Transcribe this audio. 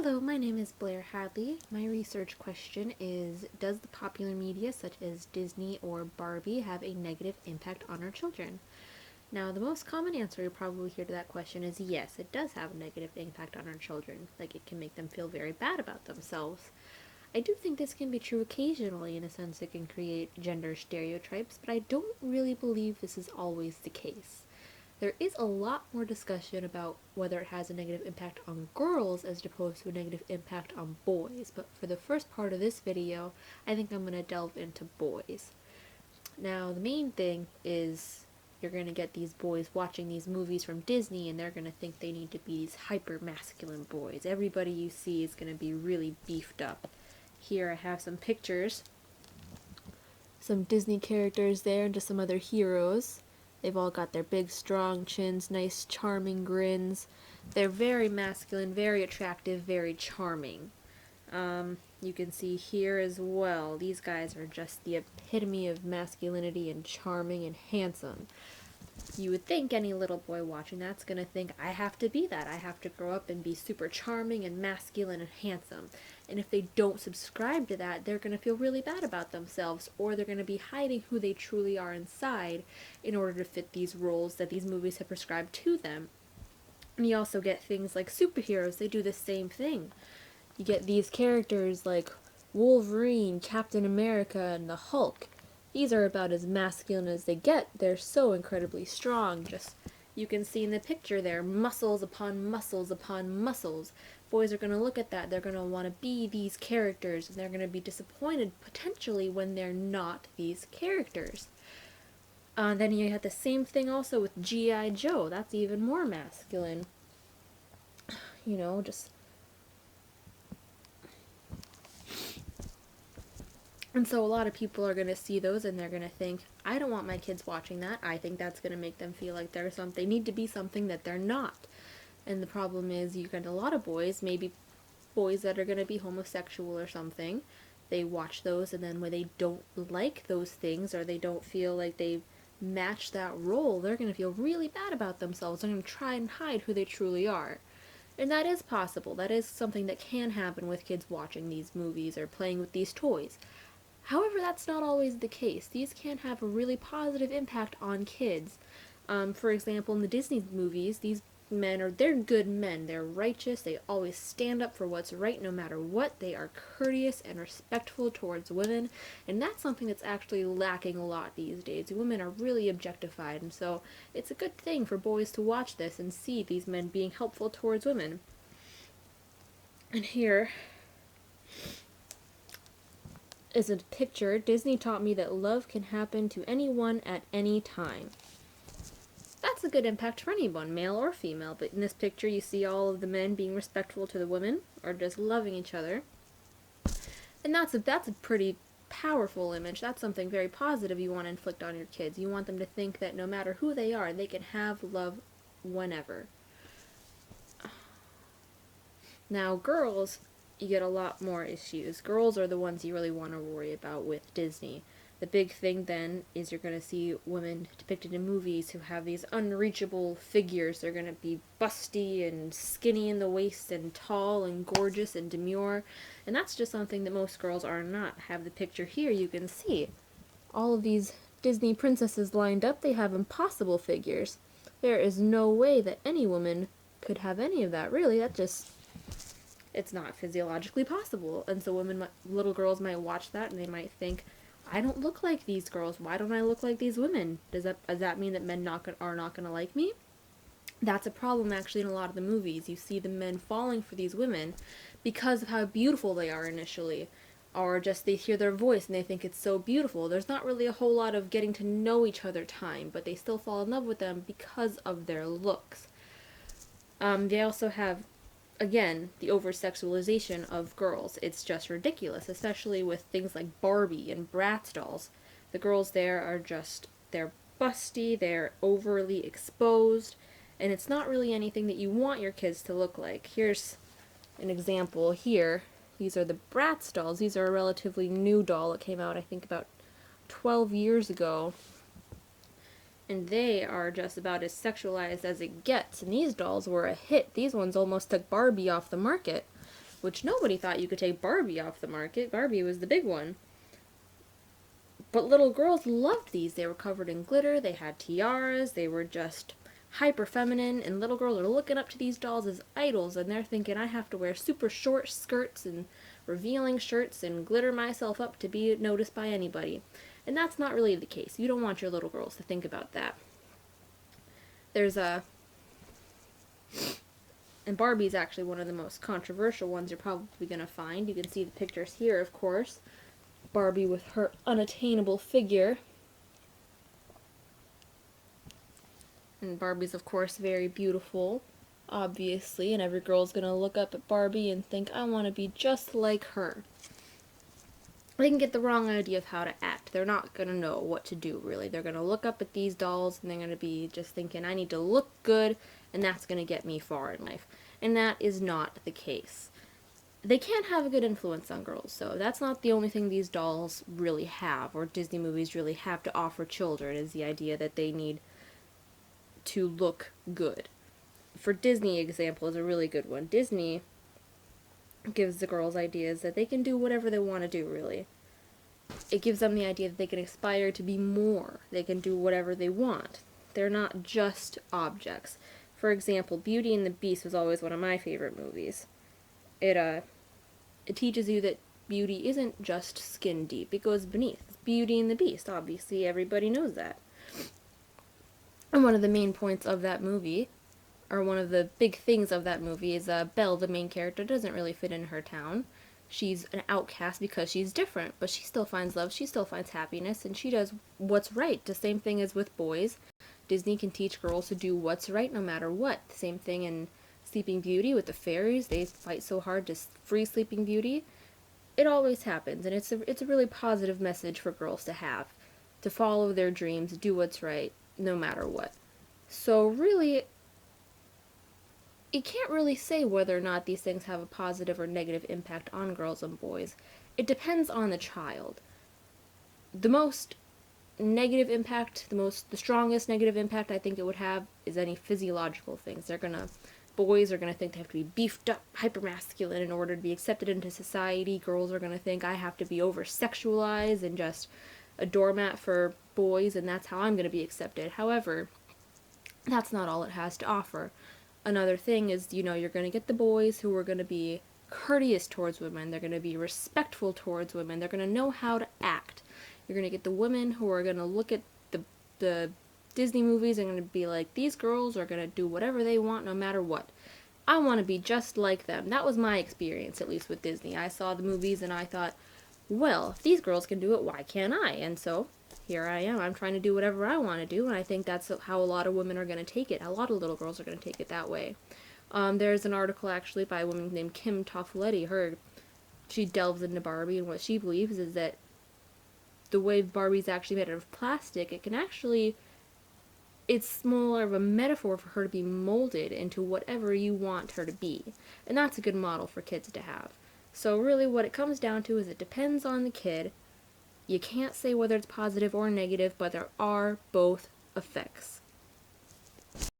Hello, my name is Blair Hadley. My research question is, does the popular media such as Disney or Barbie have a negative impact on our children? Now, the most common answer you probably hear to that question is yes, it does have a negative impact on our children. Like, it can make them feel very bad about themselves. I do think this can be true occasionally, in a sense it can create gender stereotypes, but I don't really believe this is always the case. There is a lot more discussion about whether it has a negative impact on girls as opposed to a negative impact on boys, but for the first part of this video, I think I'm going to delve into boys. Now, the main thing is you're going to get these boys watching these movies from Disney, and they're going to think they need to be these hyper-masculine boys. Everybody you see is going to be really beefed up. Here I have some pictures, some Disney characters there, and just some other heroes. They've all got their big, strong chins, nice, charming grins. They're very masculine, very attractive, very charming. You can see here as well, these guys are just the epitome of masculinity and charming and handsome. You would think any little boy watching that's going to think, I have to be that. I have to grow up and be super charming and masculine and handsome. And if they don't subscribe to that, they're going to feel really bad about themselves, or they're going to be hiding who they truly are inside in order to fit these roles that these movies have prescribed to them. And you also get things like superheroes. They do the same thing. You get these characters like Wolverine, Captain America, and the Hulk. These are about as masculine as they get. They're so incredibly strong. Just, you can see in the picture there, muscles upon muscles upon muscles. Boys are going to look at that. They're going to want to be these characters, and they're going to be disappointed potentially when they're not these characters. Then you have the same thing also with G.I. Joe. That's even more masculine. You know, just... And so a lot of people are going to see those and they're going to think, I don't want my kids watching that. I think that's going to make them feel like they need to be something that they're not. And the problem is you get a lot of boys, maybe boys that are going to be homosexual or something. They watch those, and then when they don't like those things or they don't feel like they match that role, they're going to feel really bad about themselves. They're going to try and hide who they truly are. And that is possible. That is something that can happen with kids watching these movies or playing with these toys. However, that's not always the case. These can have a really positive impact on kids. For example, in the Disney movies, these men they're good men. They're righteous. They always stand up for what's right no matter what. They are courteous and respectful towards women. And that's something that's actually lacking a lot these days. Women are really objectified. And so it's a good thing for boys to watch this and see these men being helpful towards women. And here is a picture. Disney taught me that love can happen to anyone at any time. That's a good impact for anyone, male or female, but in this picture you see all of the men being respectful to the women, or just loving each other. And that's a pretty powerful image. That's something very positive you want to inflict on your kids. You want them to think that no matter who they are, they can have love whenever. Now, girls, you get a lot more issues. Girls are the ones you really want to worry about with Disney. The big thing then is you're going to see women depicted in movies who have these unreachable figures. They're going to be busty and skinny in the waist and tall and gorgeous and demure. And that's just something that most girls are not. I have the picture here, you can see. All of these Disney princesses lined up, they have impossible figures. There is no way that any woman could have any of that, really. It's not physiologically possible. And so little girls might watch that and they might think, I don't look like these girls. Why don't I look like these women? Does that mean that men are not going to like me? That's a problem actually in a lot of the movies. You see the men falling for these women because of how beautiful they are initially. Or just they hear their voice and they think it's so beautiful. There's not really a whole lot of getting to know each other time, but they still fall in love with them because of their looks. They also have, again, the over-sexualization of girls. It's just ridiculous, especially with things like Barbie and Bratz dolls. The girls there are they're busty, they're overly exposed, and it's not really anything that you want your kids to look like. Here's an example here. These are the Bratz dolls. These are a relatively new doll. It came out, I think, about 12 years ago. And they are just about as sexualized as it gets. And these dolls were a hit. These ones almost took Barbie off the market. which nobody thought you could take Barbie off the market. Barbie was the big one. But little girls loved these. They were covered in glitter, they had tiaras, they were just hyper feminine, and little girls are looking up to these dolls as idols, and they're thinking, I have to wear super short skirts and revealing shirts and glitter myself up to be noticed by anybody. And that's not really the case. You don't want your little girls to think about that. And Barbie's actually one of the most controversial ones you're probably going to find. You can see the pictures here, of course. Barbie with her unattainable figure. And Barbie's, of course, very beautiful, obviously, and every girl's going to look up at Barbie and think, I want to be just like her. They can get the wrong idea of how to act. They're not going to know what to do, really. They're going to look up at these dolls, and they're going to be just thinking, I need to look good, and that's going to get me far in life. And that is not the case. They can't have a good influence on girls, so that's not the only thing these dolls really have, or Disney movies really have to offer children, is the idea that they need to look good. For Disney example is a really good one. Disney gives the girls ideas that they can do whatever they want to do, really. It gives them the idea that they can aspire to be more. They can do whatever they want. They're not just objects. For example, Beauty and the Beast was always one of my favorite movies. It teaches you that beauty isn't just skin deep. It goes beneath. It's Beauty and the Beast. Obviously, everybody knows that. And one of the main points of that movie, or one of the big things of that movie, is Belle, the main character, doesn't really fit in her town. She's an outcast because she's different, but she still finds love, she still finds happiness, and she does what's right. The same thing as with boys. Disney can teach girls to do what's right no matter what. The same thing in Sleeping Beauty with the fairies. They fight so hard to free Sleeping Beauty. It always happens, and it's a really positive message for girls to have. To follow their dreams, do what's right, no matter what. So really, you can't really say whether or not these things have a positive or negative impact on girls and boys. It depends on the child. The most negative impact, the strongest negative impact I think it would have is any physiological things. Boys are gonna think they have to be beefed up, hypermasculine in order to be accepted into society. Girls are gonna think I have to be over-sexualized and just a doormat for boys, and that's how I'm gonna be accepted. However, that's not all it has to offer. Another thing is, you're gonna get the boys who are gonna be courteous towards women. They're gonna be respectful towards women. They're gonna know how to act. You're gonna get the women who are gonna look at the Disney movies and gonna be like, these girls are gonna do whatever they want no matter what. I want to be just like them. That was my experience, at least with Disney. I saw the movies and I thought, well, if these girls can do it, why can't I? And so here I am. I'm trying to do whatever I want to do, and I think that's how a lot of women are going to take it. A lot of little girls are going to take it that way. There's an article actually by a woman named Kim Toffoletti. She delves into Barbie, and what she believes is that the way Barbie's actually made out of plastic, it's more of a metaphor for her to be molded into whatever you want her to be. And that's a good model for kids to have. So really what it comes down to is it depends on the kid. You can't say whether it's positive or negative, but there are both effects.